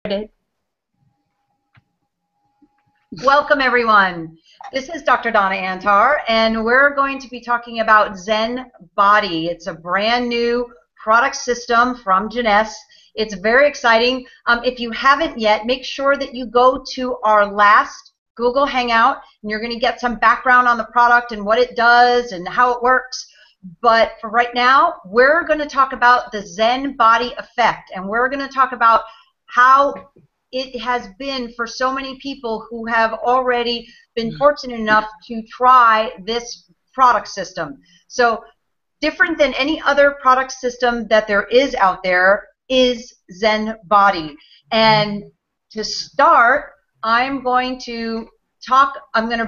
started. Welcome, everyone. This is Dr. Donna Antarr, and we're going to be talking about Zen Bodi. It's a brand new product system from Jeunesse. It's very exciting. If you haven't yet, make sure that you go to our last Google Hangout, and you're going to get some background on the product and what it does and how it works. But for right now, we're going to talk about the Zen Bodi effect, and we're going to talk about how it has been for so many people who have already been fortunate enough to try this product system. So different than any other product system that there is out there is Zen Bodi. And to start, I'm going to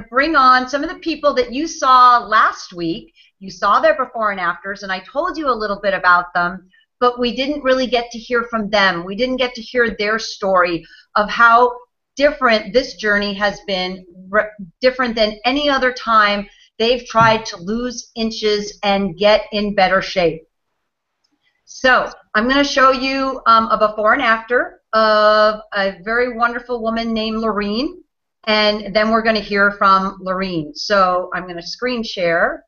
bring on some of the people that you saw last week. You saw their before and afters, and I told you a little bit about them, but we didn't really get to hear from them. We didn't get to hear their story of how different this journey has been, different than any other time they've tried to lose inches and get in better shape. So I'm going to show you a before and after of a very wonderful woman named Lorene, and then we're going to hear from Lorene. So I'm going to screen share.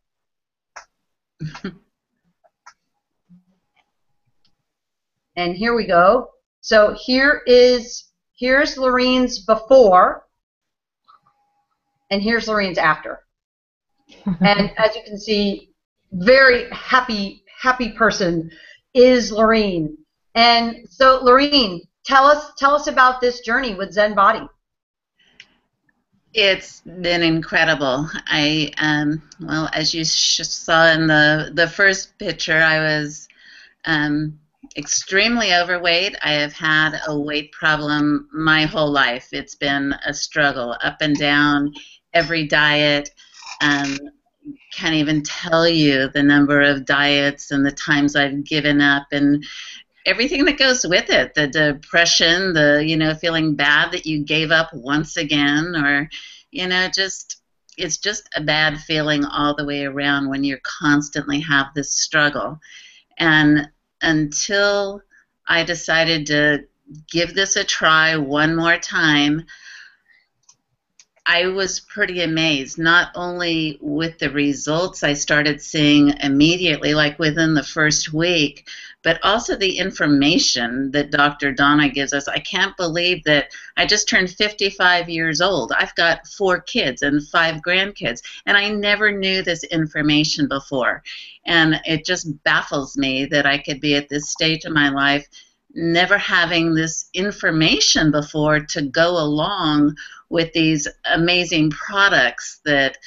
And here we go. So here's Lorene's before, and here's Lorene's after. And as you can see, very happy person is Lorene. And so Lorene, tell us about this journey with Zen Bodi. It's been incredible. Well, as you saw in the first picture, I was extremely overweight. I have had a weight problem my whole life. It's been a struggle, up and down, every diet. Can't even tell you the number of diets and the times I've given up and everything that goes with it, the depression, the feeling bad that you gave up once again, or it's just a bad feeling all the way around when you constantly have this struggle. And until I decided to give this a try one more time, I was pretty amazed, not only with the results I started seeing immediately, like within the first week, but also the information that Dr. Donna gives us. I can't believe that I just turned 55 years old. I've got 4 kids and 5 grandkids, and I never knew this information before. And it just baffles me that I could be at this stage of my life never having this information before to go along with these amazing products that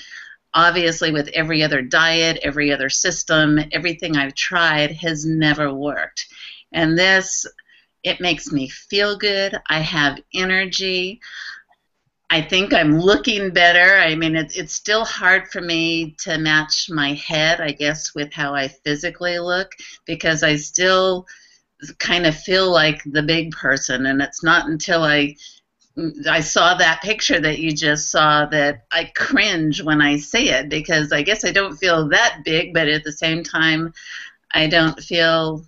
obviously with every other diet, every other system, everything I've tried has never worked. And this, it makes me feel good. I have energy. I think I'm looking better. I mean, it's still hard for me to match my head, I guess, with how I physically look, because I still kind of feel like the big person, and it's not until I saw that picture that you just saw that I cringe when I say it, because I guess I don't feel that big, but at the same time I don't feel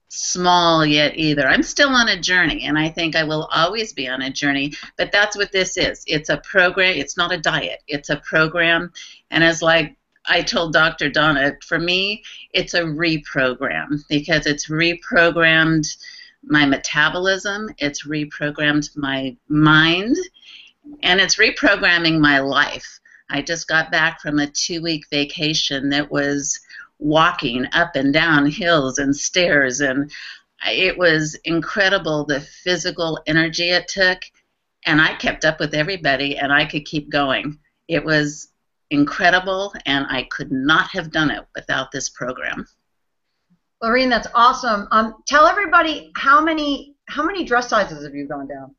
small yet either. I'm still on a journey, and I think I will always be on a journey, but that's what this is. It's a program. It's not a diet. It's a program, and as like I told Dr. Donna, for me, it's a reprogram, because it's reprogrammed my metabolism, it's reprogrammed my mind, and it's reprogramming my life. I just got back from a 2-week vacation that was walking up and down hills and stairs, and it was incredible, the physical energy it took, and I kept up with everybody, and I could keep going. It was incredible, and I could not have done it without this program. Lorene, that's awesome. Tell everybody how many dress sizes have you gone down?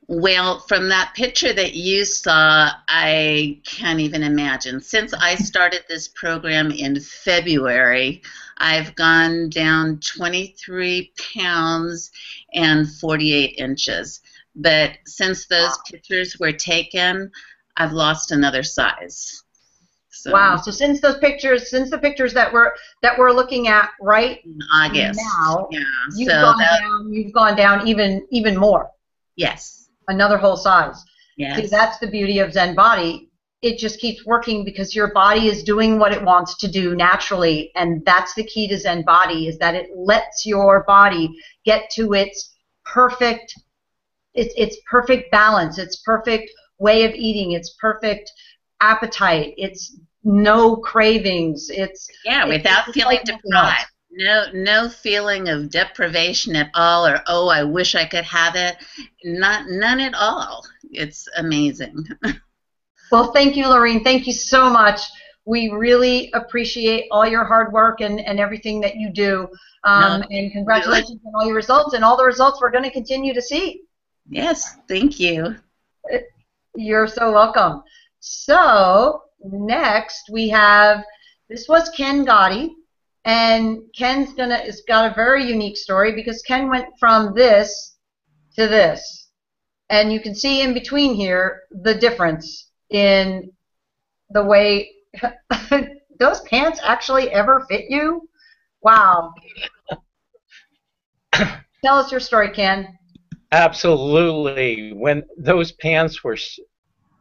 Well, from that picture that you saw, I can't even imagine. Since I started this program in February, I've gone down 23 pounds and 48 inches. But since those pictures were taken, I've lost another size. So, wow. So since the pictures that we're looking at right in August. now, Yeah. you've gone down even more. Yes. Another whole size. Yes. See, that's the beauty of Zen Body. It just keeps working because your body is doing what it wants to do naturally, and that's the key to Zen Body, is that it lets your body get to its perfect balance, its perfect way of eating, its perfect appetite, its no cravings, without feeling like deprived. No feeling of deprivation at all, or oh, I wish I could have it. None at all. It's amazing. Well, thank you, Lorene. Thank you so much. We really appreciate all your hard work and everything that you do. And congratulations on all your results and all the results we're going to continue to see. Yes, thank you. You're so welcome. So next we have, this was Ken Gotti, and Ken's got a very unique story because Ken went from this to this, and you can see in between here the difference in the way those pants actually ever fit you. Wow. Tell us your story, Ken. Absolutely. When those pants were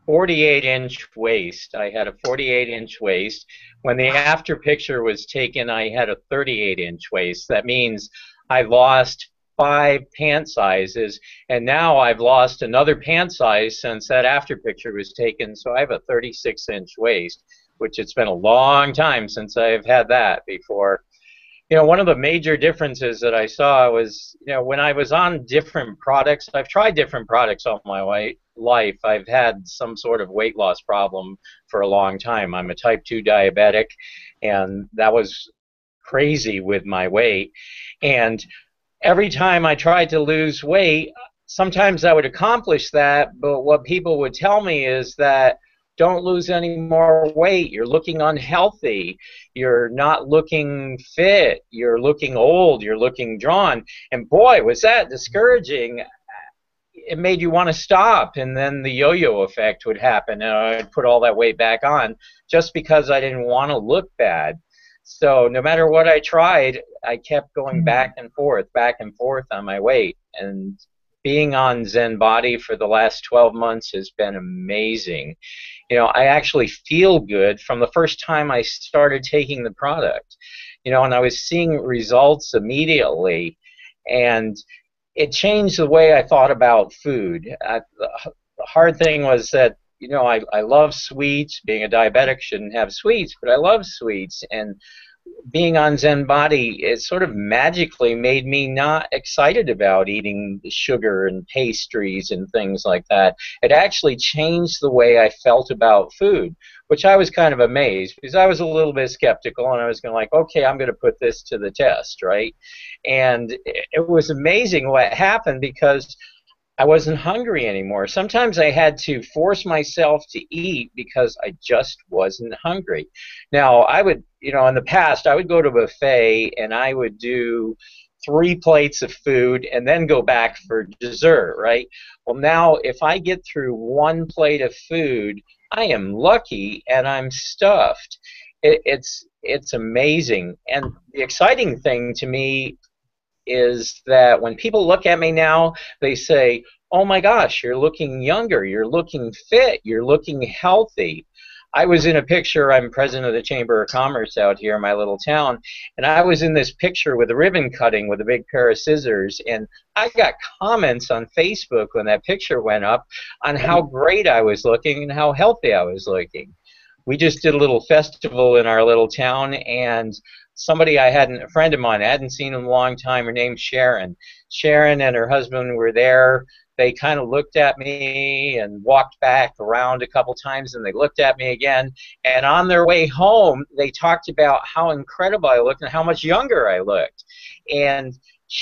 48-inch waist, I had a 48-inch waist. When the after picture was taken, I had a 38-inch waist. That means I lost 5 pant sizes, and now I've lost another pant size since that after picture was taken, so I have a 36-inch waist, which it's been a long time since I've had that before. You know, one of the major differences that I saw was, you know, when I was on different products, I've tried different products all my life. I've had some sort of weight loss problem for a long time. I'm a type 2 diabetic, and that was crazy with my weight. And every time I tried to lose weight, sometimes I would accomplish that, but what people would tell me is that don't lose any more weight. You're looking unhealthy. You're not looking fit. You're looking old. You're looking drawn. And boy, was that discouraging. It made you want to stop, and then the yo-yo effect would happen, and I'd put all that weight back on just because I didn't want to look bad. So no matter what I tried, I kept going back and forth on my weight. And being on Zen Bodi for the last 12 months has been amazing. You know, I actually feel good from the first time I started taking the product. You know, and I was seeing results immediately, and it changed the way I thought about food. The hard thing was that, you know, I love sweets. Being a diabetic, shouldn't have sweets, but I love sweets. And being on Zen Bodi, it sort of magically made me not excited about eating sugar and pastries and things like that. It actually changed the way I felt about food, which I was kind of amazed, because I was a little bit skeptical, and I was going to like, okay, I'm going to put this to the test, right? And it was amazing what happened, because I wasn't hungry anymore. Sometimes I had to force myself to eat because I just wasn't hungry. Now, I would, you know, in the past, I would go to a buffet and I would do 3 plates of food and then go back for dessert, right? Well, now, if I get through 1 plate of food, I am lucky and I'm stuffed. It's amazing. And the exciting thing to me is that when people look at me now, they say, oh my gosh, you're looking younger, you're looking fit, you're looking healthy. I was in a picture, I'm president of the Chamber of Commerce out here in my little town, and I was in this picture with a ribbon cutting with a big pair of scissors, and I got comments on Facebook when that picture went up on how great I was looking and how healthy I was looking. We just did a little festival in our little town, and somebody a friend of mine, I hadn't seen in a long time, her name's Sharon. Sharon and her husband were there. They kind of looked at me and walked back around a couple times, and they looked at me again. And on their way home, they talked about how incredible I looked and how much younger I looked. And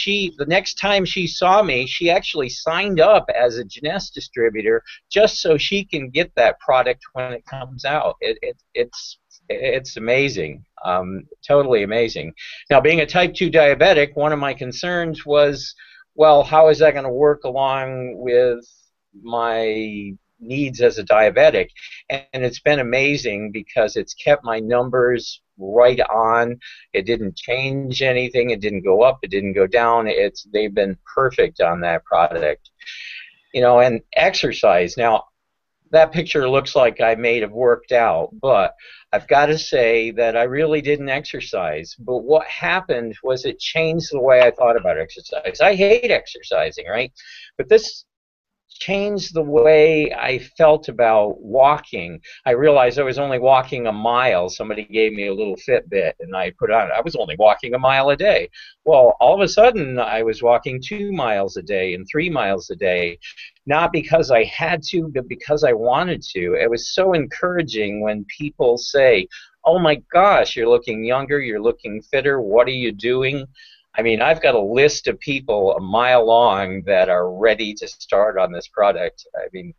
the next time she saw me, she actually signed up as a Jeunesse distributor just so she can get that product when it comes out. It's amazing, totally amazing. Now, being a type 2 diabetic, one of my concerns was, well, how is that going to work along with my needs as a diabetic. And it's been amazing because it's kept my numbers right on. It didn't change anything. It didn't go up. It didn't go down. They've been perfect on that product. You know, and exercise. Now, that picture looks like I may have worked out, but I've got to say that I really didn't exercise. But what happened was it changed the way I thought about exercise. I hate exercising, right? But this changed the way I felt about walking. I realized I was only walking a mile. Somebody gave me a little Fitbit, and I put on, I was only walking a mile a day. Well, all of a sudden, I was walking 2 miles a day and 3 miles a day, not because I had to, but because I wanted to. It was so encouraging when people say, oh my gosh, you're looking younger, you're looking fitter, what are you doing? I mean, I've got a list of people a mile long that are ready to start on this product. I mean,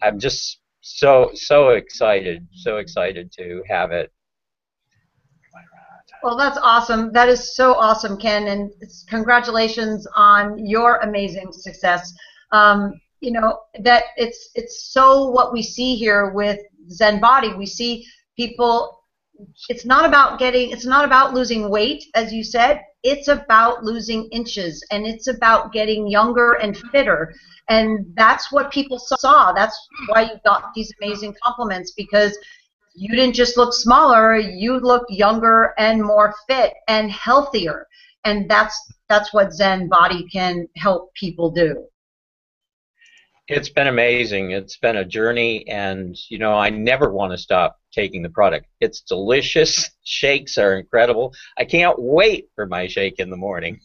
I'm just so excited to have it. Well, that's awesome. That is so awesome, Ken, and congratulations on your amazing success. You know, that it's so what we see here with Zen Bodi. We see people. It's not about losing weight, as you said. It's about losing inches, and it's about getting younger and fitter. And that's what people saw. That's why you got these amazing compliments, because you didn't just look smaller, you looked younger and more fit and healthier. And that's what Zen Bodi can help people do. It's been amazing. It's been a journey, and you know, I never want to stop taking the product. It's delicious. Shakes are incredible. I can't wait for my shake in the morning.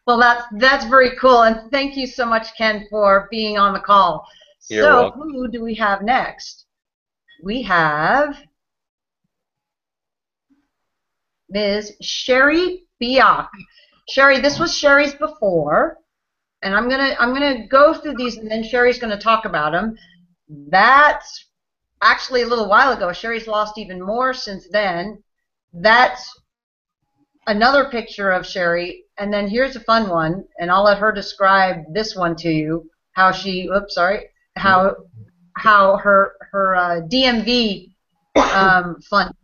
Well, that's very cool, and thank you so much, Ken, for being on the call. You're so welcome. Who do we have next? We have Ms. Sherry Biak. Sherry, this was Sherry's before. And I'm gonna go through these, and then Sherry's gonna talk about them. That's actually a little while ago. Sherry's lost even more since then. That's another picture of Sherry, and then here's a fun one, and I'll let her describe this one to you. How she, how her DMV fun time.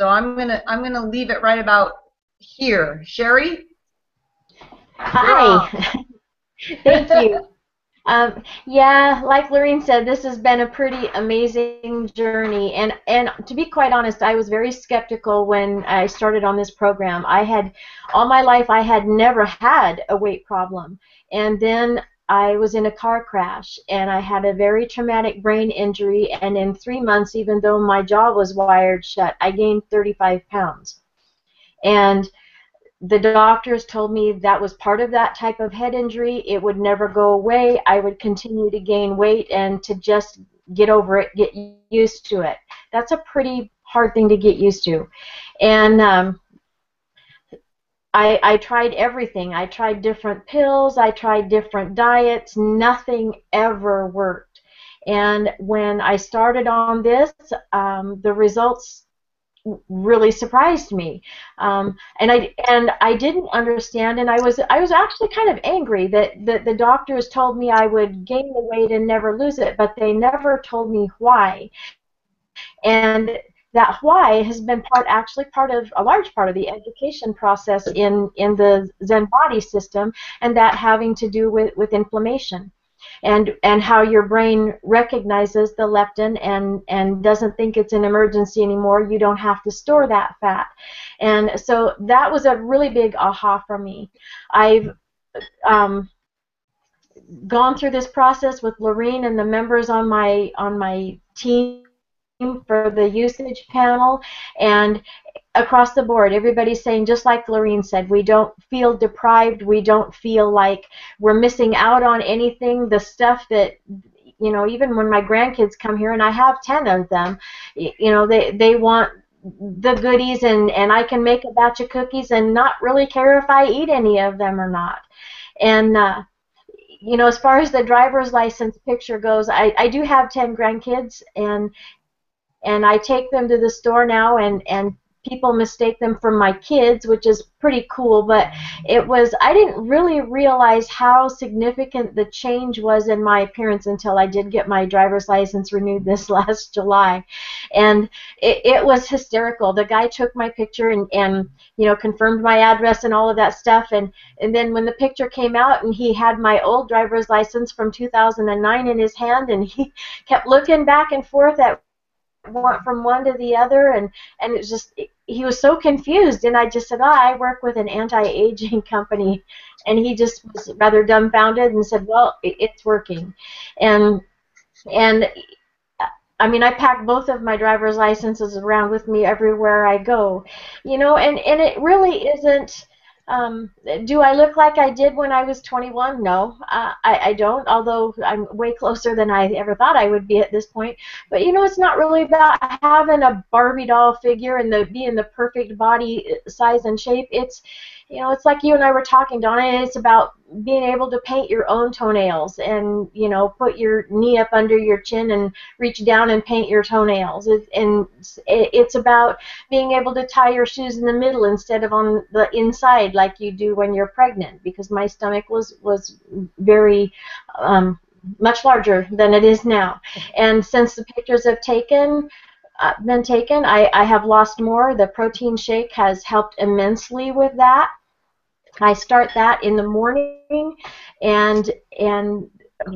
So I'm gonna leave it right about here. Sherry. Hi. Thank you. Yeah, like Lorene said, this has been a pretty amazing journey, and to be quite honest, I was very skeptical when I started on this program. All my life I had never had a weight problem, and then I was in a car crash, and I had a very traumatic brain injury, and in 3 months, even though my jaw was wired shut, I gained 35 pounds. And the doctors told me that was part of that type of head injury. It would never go away. I would continue to gain weight and to just get over it, get used to it. That's a pretty hard thing to get used to. And I tried everything. I tried different pills. I tried different diets. Nothing ever worked. And when I started on this, the results really surprised me, and I didn't understand, and I was actually kind of angry that the doctors told me I would gain the weight and never lose it, but they never told me why. And that why has been a large part of the education process in the Zen Bodi system, and that having to do with inflammation. And how your brain recognizes the leptin and doesn't think it's an emergency anymore. You don't have to store that fat. And so that was a really big aha for me. I've gone through this process with Lorene and the members on my team for the usage panel, and across the board, everybody's saying, just like Lorene said, we don't feel deprived, we don't feel like we're missing out on anything. The stuff that, you know, even when my grandkids come here, and I have 10 of them, you know, they want the goodies, and I can make a batch of cookies and not really care if I eat any of them or not. And you know, as far as the driver's license picture goes, I do have 10 grandkids, and I take them to the store now, and people mistake them for my kids, which is pretty cool, but I didn't really realize how significant the change was in my appearance until I did get my driver's license renewed this last July. And it was hysterical. The guy took my picture and you know, confirmed my address and all of that stuff, and then when the picture came out and he had my old driver's license from 2009 in his hand, and he kept looking back and forth from one to the other, and it was just, he was so confused, and I just said, I work with an anti-aging company, and he just was rather dumbfounded and said, well, it's working. And I mean, I pack both of my driver's licenses around with me everywhere I go, you know, and it really isn't, do I look like I did when I was 21? No, I don't, although I'm way closer than I ever thought I would be at this point. But, you know, it's not really about having a Barbie doll figure and being the perfect body size and shape. It's, you know, it's like you and I were talking, Donna, it's about being able to paint your own toenails and, you know, put your knee up under your chin and reach down and paint your toenails. It's about being able to tie your shoes in the middle instead of on the inside like you do when you're pregnant, because my stomach was very much larger than it is now. And since the pictures have been taken, I have lost more. The protein shake has helped immensely with that. I start that in the morning, and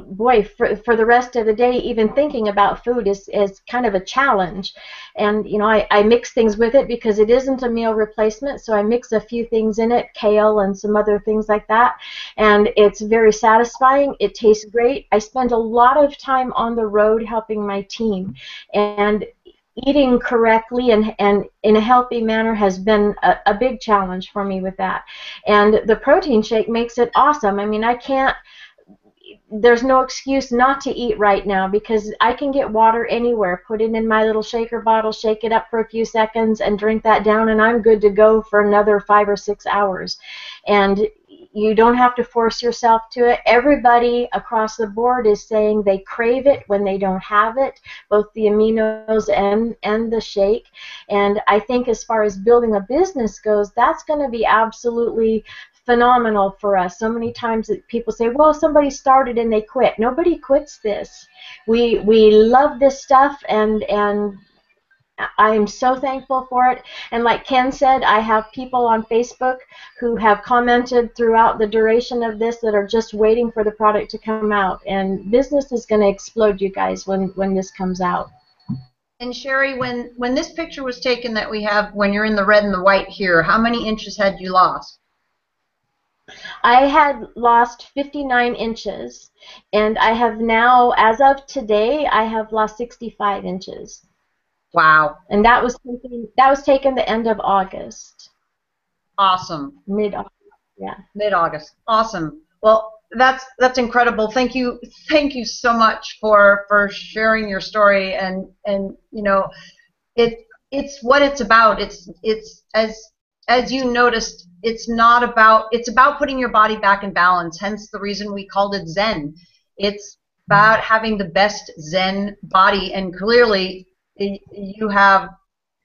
boy, for the rest of the day, even thinking about food is kind of a challenge. And, you know, I mix things with it because it isn't a meal replacement, so I mix a few things in it, kale and some other things like that, and it's very satisfying. It tastes great. I spend a lot of time on the road helping my team, and eating correctly and in a healthy manner has been a big challenge for me with that. And the protein shake makes it awesome. I mean, there's no excuse not to eat right now, because I can get water anywhere, put it in my little shaker bottle, shake it up for a few seconds, and drink that down, and I'm good to go for another 5 or 6 hours. And you don't have to force yourself to it. Everybody across the board is saying they crave it when they don't have it, both the aminos and the shake. And I think as far as building a business goes, that's going to be absolutely phenomenal for us. So many times that people say, well, somebody started and they quit. Nobody quits this. We love this stuff, and I'm so thankful for it. And like Ken said, I have people on Facebook who have commented throughout the duration of this that are just waiting for the product to come out. And business is going to explode, you guys, when this comes out. And Sherry, when this picture was taken that we have, when you're in the red and the white here, how many inches had you lost? I had lost 59 inches, and I have now, as of today, I have lost 65 inches. Wow. And that was taken the end of August. Awesome. Mid-August, yeah. Mid-August. Awesome. Well, that's incredible. Thank you so much for sharing your story, and you know, it's what it's about. It's as you noticed, it's about putting your body back in balance, hence the reason we called it Zen. It's about having the best Zen body, and clearly you have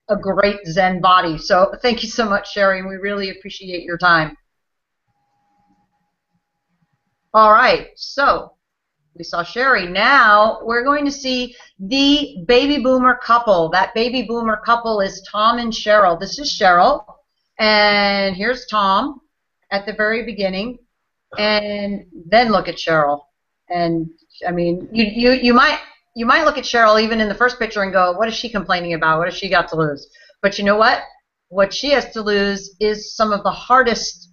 a great Zen body. So thank you so much, Sherry. We really appreciate your time. All right, so we saw Sherry. Now we're going to see the baby boomer couple. That baby boomer couple is Tom and Cheryl. This is Cheryl, and here's Tom at the very beginning, and then look at Cheryl. And I mean, you might look at Cheryl even in the first picture and go, what is she complaining about? What has she got to lose? But you know what? What she has to lose is some of the hardest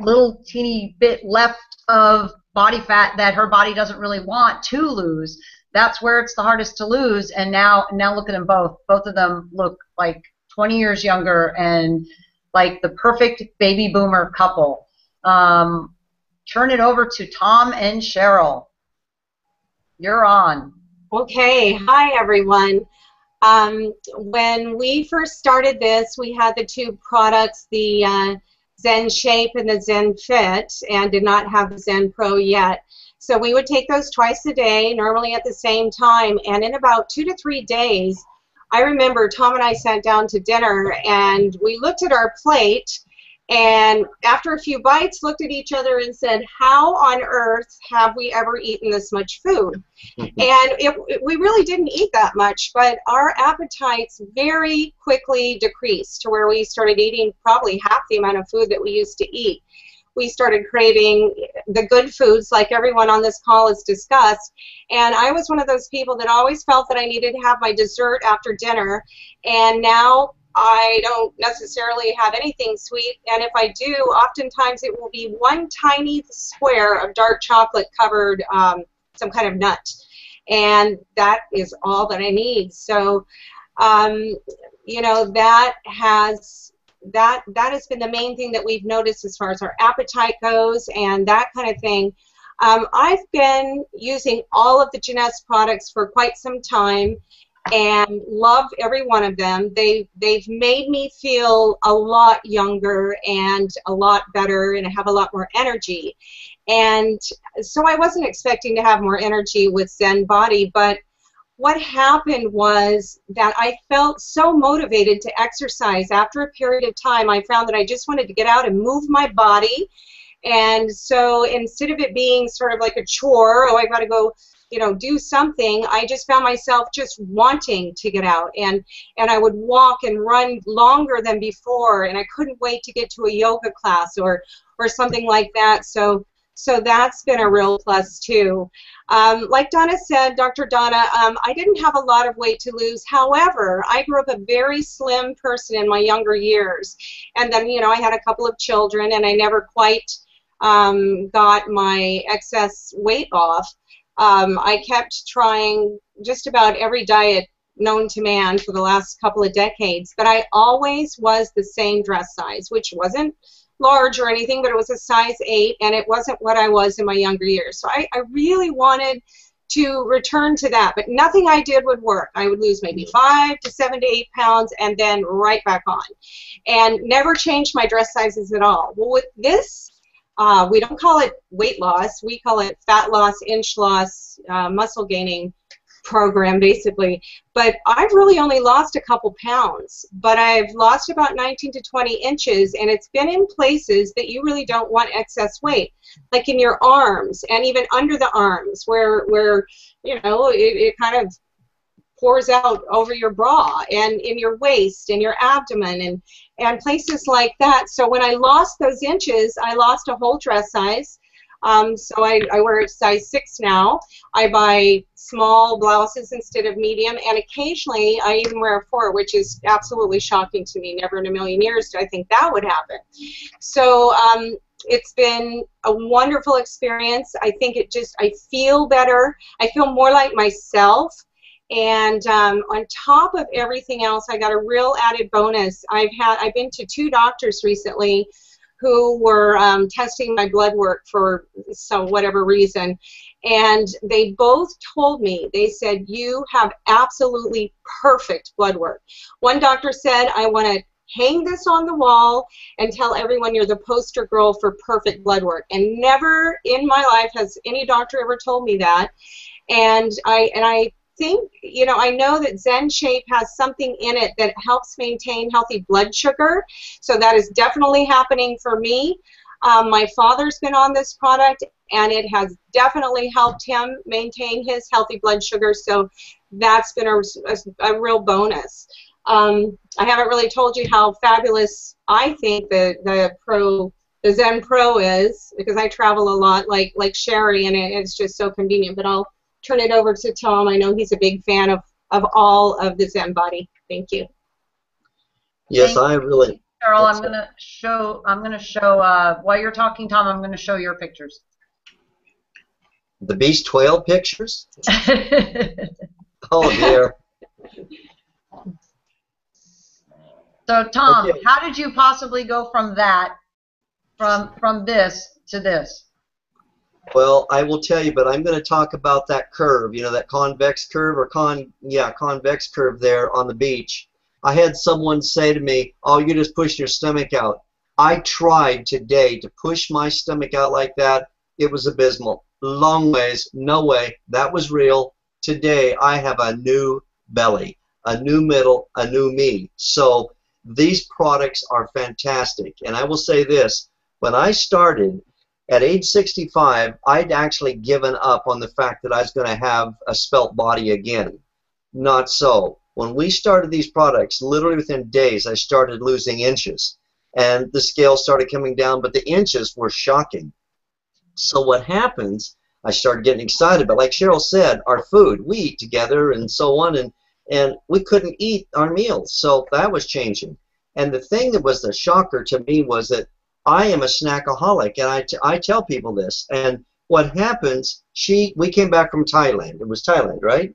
little teeny bit left of body fat that her body doesn't really want to lose. That's where it's the hardest to lose. And now look at them both. Both of them look like 20 years younger and like the perfect baby boomer couple. Turn it over to Tom and Cheryl. You're on. Okay. Hi, everyone. When we first started this, we had the two products, the Zen Shape and the Zen Fit, and did not have the Zen Pro yet. So we would take those twice a day, normally at the same time, and in about 2 to 3 days, I remember Tom and I sat down to dinner, and we looked at our plate, and after a few bites looked at each other and said, how on earth have we ever eaten this much food? And we really didn't eat that much, but our appetites very quickly decreased to where we started eating probably half the amount of food that we used to eat. We started craving the good foods like everyone on this call has discussed, and I was one of those people that always felt that I needed to have my dessert after dinner, and now I don't necessarily have anything sweet, and if I do, oftentimes it will be one tiny square of dark chocolate covered some kind of nut, and that is all that I need. So you know, that has been the main thing that we've noticed as far as our appetite goes and that kind of thing. I've been using all of the Jeunesse products for quite some time and love every one of them. They've made me feel a lot younger and a lot better, and I have a lot more energy. And so I wasn't expecting to have more energy with Zen Bodi, but what happened was that I felt so motivated to exercise. After a period of time, I found that I just wanted to get out and move my body. And so instead of it being sort of like a chore, oh, I got to go, you know, do something, I just found myself just wanting to get out. And I would walk and run longer than before, and I couldn't wait to get to a yoga class or something like that. So that's been a real plus too. Like Donna said, Dr. Donna, I didn't have a lot of weight to lose. However, I grew up a very slim person in my younger years. And then, you know, I had a couple of children, and I never quite got my excess weight off. I kept trying just about every diet known to man for the last couple of decades, but I always was the same dress size, which wasn't large or anything, but it was a size 8, and it wasn't what I was in my younger years. So I really wanted to return to that, but nothing I did would work. I would lose maybe 5 to 7 to 8 pounds and then right back on, and never changed my dress sizes at all. Well, with this, we don't call it weight loss, we call it fat loss, inch loss, muscle gaining program basically, but I've really only lost a couple pounds, but I've lost about 19 to 20 inches, and it's been in places that you really don't want excess weight, like in your arms and even under the arms where you know, it kind of pours out over your bra, and in your waist and your abdomen and places like that. So when I lost those inches, I lost a whole dress size. So I wear a size 6 now. I buy small blouses instead of medium, and occasionally I even wear a 4, which is absolutely shocking to me. Never in a million years did I think that would happen. So it's been a wonderful experience. I think I feel better. I feel more like myself. And on top of everything else, I got a real added bonus. I've been to 2 doctors recently who were testing my blood work for whatever reason, and they both told me, they said, you have absolutely perfect blood work. One doctor said, I want to hang this on the wall and tell everyone you're the poster girl for perfect blood work. And never in my life has any doctor ever told me that. And I think, you know, I know that Zen Shape has something in it that helps maintain healthy blood sugar, so that is definitely happening for me. My father's been on this product, and it has definitely helped him maintain his healthy blood sugar, so that's been a real bonus. I haven't really told you how fabulous I think the Zen Pro is, because I travel a lot like Sherry, and it's just so convenient. But I'll turn it over to Tom. I know he's a big fan of all of the Zen Bodi. Thank you. Yes, I really. Cheryl, I'm gonna show while you're talking, Tom. I'm gonna show your pictures. The beast whale pictures. Oh dear. So Tom, Okay. how did you possibly go from that, from this to this? Well, I will tell you, but I'm going to talk about that curve, you know, that convex curve or convex curve there on the beach. I had someone say to me, oh, you just push your stomach out. I tried today to push my stomach out like that. It was abysmal. Long ways, no way. That was real. Today, I have a new belly. a new middle, a new me. So these products are fantastic. And I will say this, when I started at age 65, I'd actually given up on the fact that I was going to have a spelt body again. Not so. When we started these products, literally within days, I started losing inches. And the scale started coming down, but the inches were shocking. So what happens, I started getting excited. But like Cheryl said, our food, we eat together and so on, and we couldn't eat our meals. So that was changing. And the thing that was the shocker to me was that I am a snackaholic, and I tell people this. And what happens, we came back from Thailand. It was Thailand, right?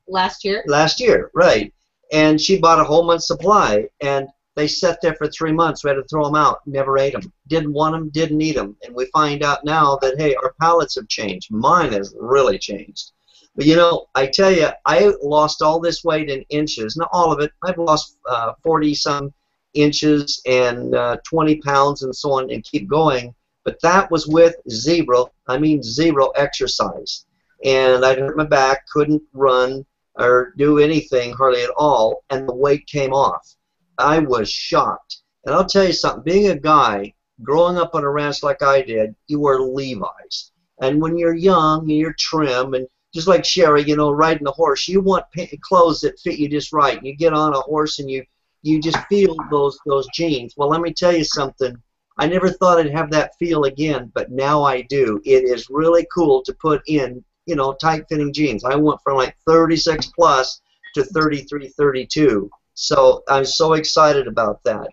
Last year. Last year, right. And she bought a whole month's supply, and they sat there for 3 months. We had to throw them out. Never ate them. Didn't want them, didn't eat them. And we find out now that, hey, our palates have changed. Mine has really changed. But, you know, I tell you, I lost all this weight in inches. Not all of it. I've lost 40-some inches and 20 pounds and so on, and keep going. But that was with zero exercise. And I'd hurt my back, couldn't run or do anything hardly at all, and the weight came off. I was shocked. And I'll tell you something, being a guy, growing up on a ranch like I did, you wear Levi's. And when you're young and you're trim, and just like Sherry, you know, riding a horse, you want clothes that fit you just right. You get on a horse and you just feel those jeans. Well, let me tell you something. I never thought I'd have that feel again, but now I do. It is really cool to put in, you know, tight-fitting jeans. I went from like 36 plus to 33, 32. So I'm so excited about that.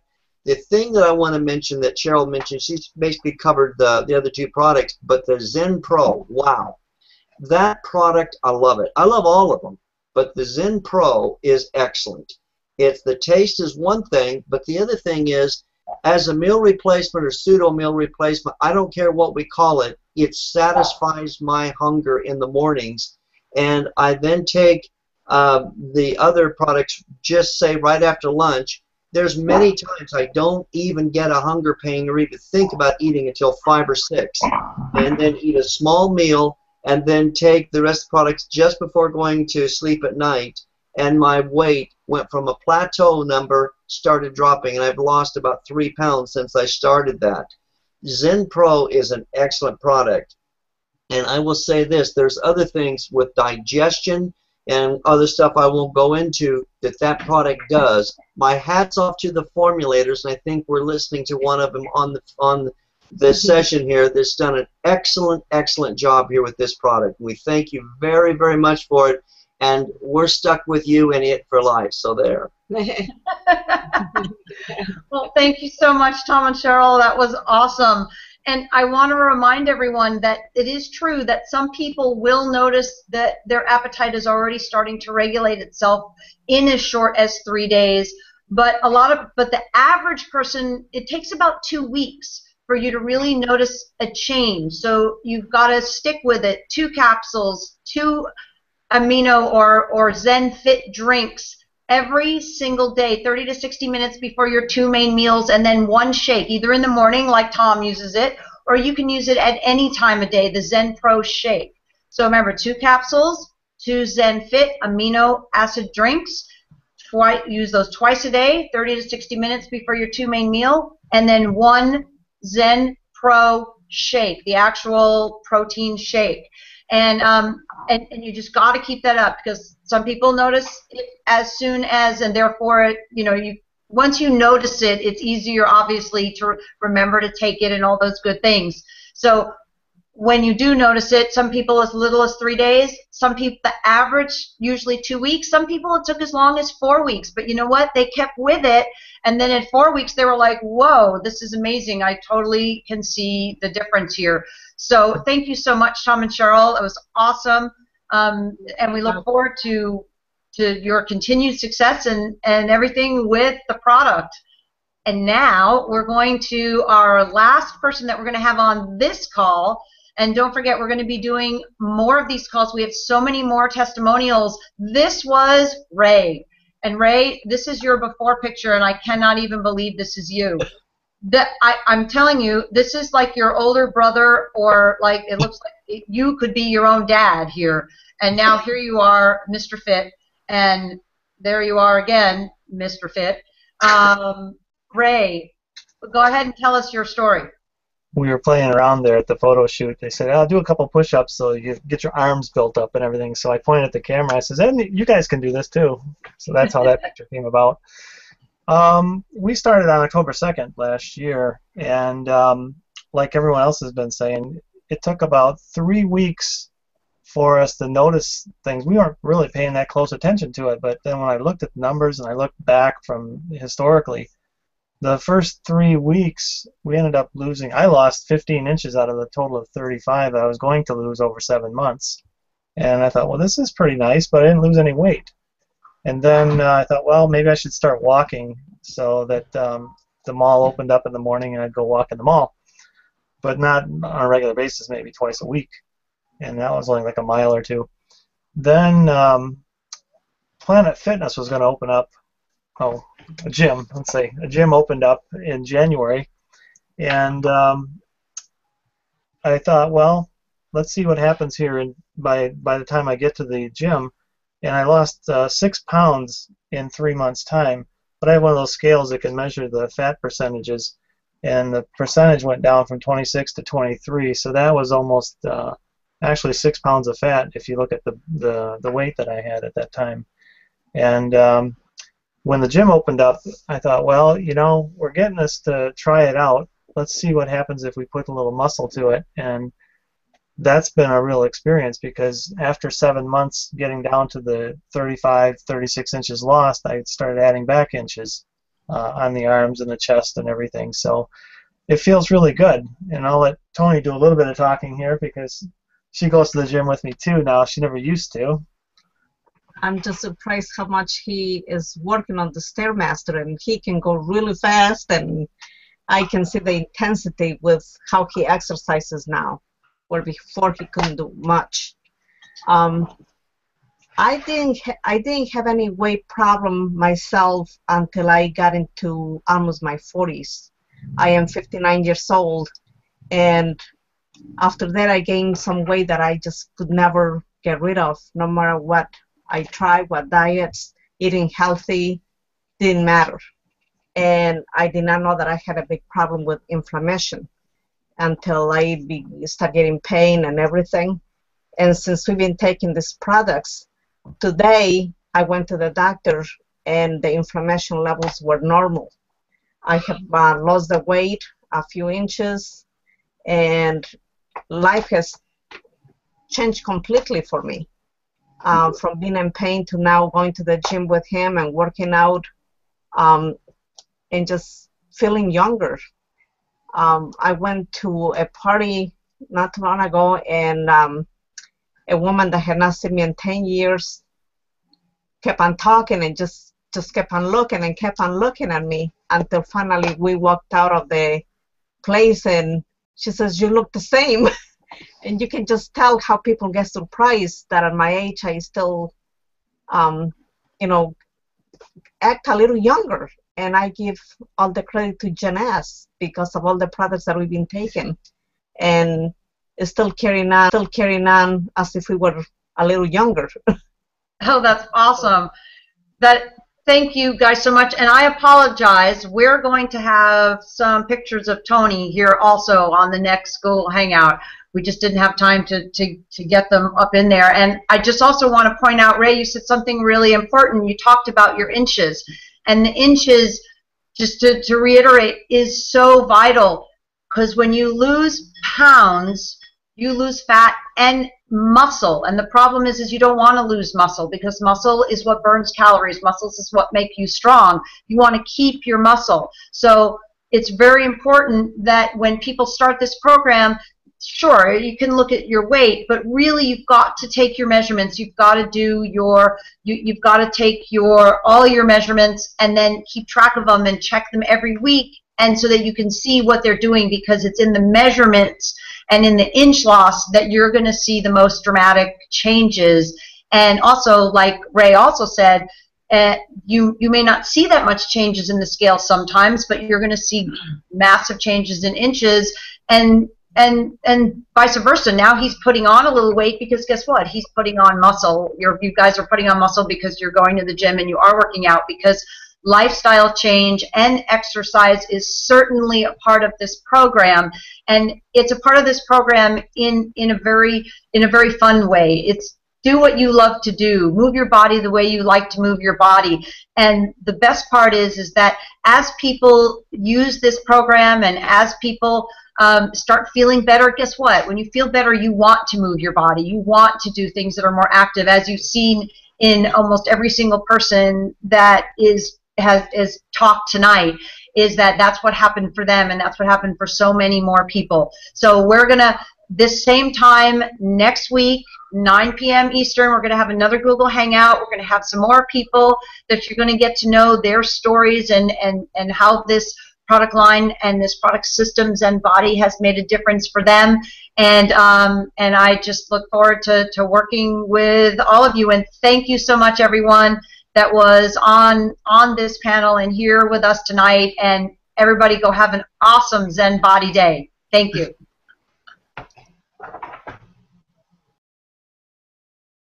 The thing that I want to mention that Cheryl mentioned, she's basically covered the other two products, but the Zen Pro, wow. That product, I love it. I love all of them, but the Zen Pro is excellent. The taste is one thing, but the other thing is, as a meal replacement or pseudo meal replacement, I don't care what we call it, it satisfies my hunger in the mornings. And I then take the other products, just say right after lunch. There's many times I don't even get a hunger pain or even think about eating until 5 or 6, and then eat a small meal and then take the rest of the products just before going to sleep at night. And my weight went from a plateau number, started dropping, and I've lost about 3 pounds since I started that. Zen Pro is an excellent product. And I will say this, there's other things with digestion and other stuff I won't go into that product does. My hat's off to the formulators, and I think we're listening to one of them on this session here that's done an excellent, excellent job here with this product. We thank you very, very much for it, and we're stuck with you and it for life, so there. Well, thank you so much, Tom and Cheryl. That was awesome. And I want to remind everyone that it is true that some people will notice that their appetite is already starting to regulate itself in as short as 3 days. But the average person, it takes about 2 weeks for you to really notice a change. So you've got to stick with it. 2 capsules, 2 amino or Zen Fit drinks every single day, 30 to 60 minutes before your 2 main meals, and then 1 shake, either in the morning like Tom uses it, or you can use it at any time of day, the Zen Pro Shake. So remember, 2 capsules, 2 Zen Fit amino acid drinks, use those twice a day, 30 to 60 minutes before your 2 main meal, and then 1 Zen Pro Shake, the actual protein shake. And you just got to keep that up, because some people notice it as soon as, and therefore, once you notice it, it's easier, obviously, to remember to take it and all those good things. So when you do notice it, some people as little as 3 days, some people, the average, usually 2 weeks. Some people it took as long as 4 weeks, but you know what? They kept with it, and then in 4 weeks they were like, whoa, this is amazing. I totally can see the difference here. So thank you so much, Tom and Cheryl. It was awesome, and we look forward to your continued success and everything with the product. And now we're going to our last person that we're going to have on this call. And don't forget, we're going to be doing more of these calls. We have so many more testimonials. This was Ray. And Ray, this is your before picture, and I cannot even believe this is you. I'm telling you, this is like your older brother, or like it looks like you could be your own dad here. And now here you are, Mr. Fit, and there you are again, Mr. Fit. Ray, go ahead and tell us your story. We were playing around there at the photo shoot. They said, "I'll do a couple push-ups so you get your arms built up and everything." So I pointed at the camera. I says, "And you guys can do this too." So that's how that picture came about. We started on October 2nd last year, and like everyone else has been saying, it took about 3 weeks for us to notice things. We weren't really paying that close attention to it, but then when I looked at the numbers and I looked back from historically, the first 3 weeks we ended up losing. I lost 15 inches out of the total of 35 that I was going to lose over 7 months. And I thought, well, this is pretty nice, but I didn't lose any weight. And then I thought, well, maybe I should start walking, so that the mall opened up in the morning and I'd go walk in the mall, but not on a regular basis, maybe twice a week. And that was only like a mile or two. Then Planet Fitness was going to open up. Oh, a gym. Let's say a gym opened up in January, and I thought, well, let's see what happens here. And by the time I get to the gym, and I lost 6 pounds in 3 months' time. But I have one of those scales that can measure the fat percentages, and the percentage went down from 26 to 23. So that was almost actually 6 pounds of fat if you look at the weight that I had at that time. And when the gym opened up, I thought, well, you know, we're getting us to try it out. Let's see what happens if we put a little muscle to it. And that's been a real experience, because after 7 months getting down to the 35, 36 inches lost, I started adding back inches on the arms and the chest and everything. So it feels really good. And I'll let Tony do a little bit of talking here, because she goes to the gym with me too now. She never used to. I'm just surprised how much he is working on the Stairmaster, and he can go really fast, and I can see the intensity with how he exercises now, where before he couldn't do much. I didn't have any weight problem myself until I got into almost my 40s. I am 59 years old, and after that I gained some weight that I just could never get rid of, no matter what I tried, what diets, eating healthy, didn't matter. And I did not know that I had a big problem with inflammation until I started getting pain and everything. And since we've been taking these products, today I went to the doctor and the inflammation levels were normal. I have lost the weight a few inches, and life has changed completely for me. From being in pain to now going to the gym with him and working out, and just feeling younger. I went to a party not too long ago, and a woman that had not seen me in 10 years kept on talking and just kept on looking and kept on looking at me until finally we walked out of the place, and she says, "You look the same." And you can just tell how people get surprised that at my age I still, you know, act a little younger. And I give all the credit to Jeunesse because of all the products that we've been taking, and it's still carrying on as if we were a little younger. Oh, that's awesome. Thank you guys so much. And I apologize. We're going to have some pictures of Tony here also on the next school hangout. We just didn't have time to get them up in there. And I just also want to point out, Ray, you said something really important. You talked about your inches. And the inches, just to reiterate, is so vital, because when you lose pounds, you lose fat and muscle. And the problem is you don't want to lose muscle, because muscle is what burns calories. Muscles is what make you strong. You want to keep your muscle. So it's very important that when people start this program, sure, you can look at your weight, but really you've got to take your measurements. You've got to do you've got to take all your measurements and then keep track of them and check them every week, and so that you can see what they're doing, because it's in the measurements and in the inch loss that you're going to see the most dramatic changes. And also, like Ray also said, you may not see that much changes in the scale sometimes, but you're going to see massive changes in inches. And and vice versa. Now he's putting on a little weight because guess what? He's putting on muscle. You guys are putting on muscle because you're going to the gym and you are working out, because lifestyle change and exercise is certainly a part of this program, and it's a part of this program in a very fun way. It's do what you love to do, move your body the way you like to move your body. And the best part is that as people use this program and as people start feeling better, guess what? When you feel better, you want to move your body. You want to do things that are more active, as you've seen in almost every single person that has talked tonight, is that that's what happened for them, and that's what happened for so many more people. So we're going to, this same time next week, 9 p.m. Eastern, we're going to have another Google Hangout. We're going to have some more people that you're going to get to know their stories and how this product line and this product system, Zen Bodi, has made a difference for them. And I just look forward to working with all of you. And thank you so much, everyone that was on this panel and here with us tonight. And everybody go have an awesome Zen Bodi day. Thank you.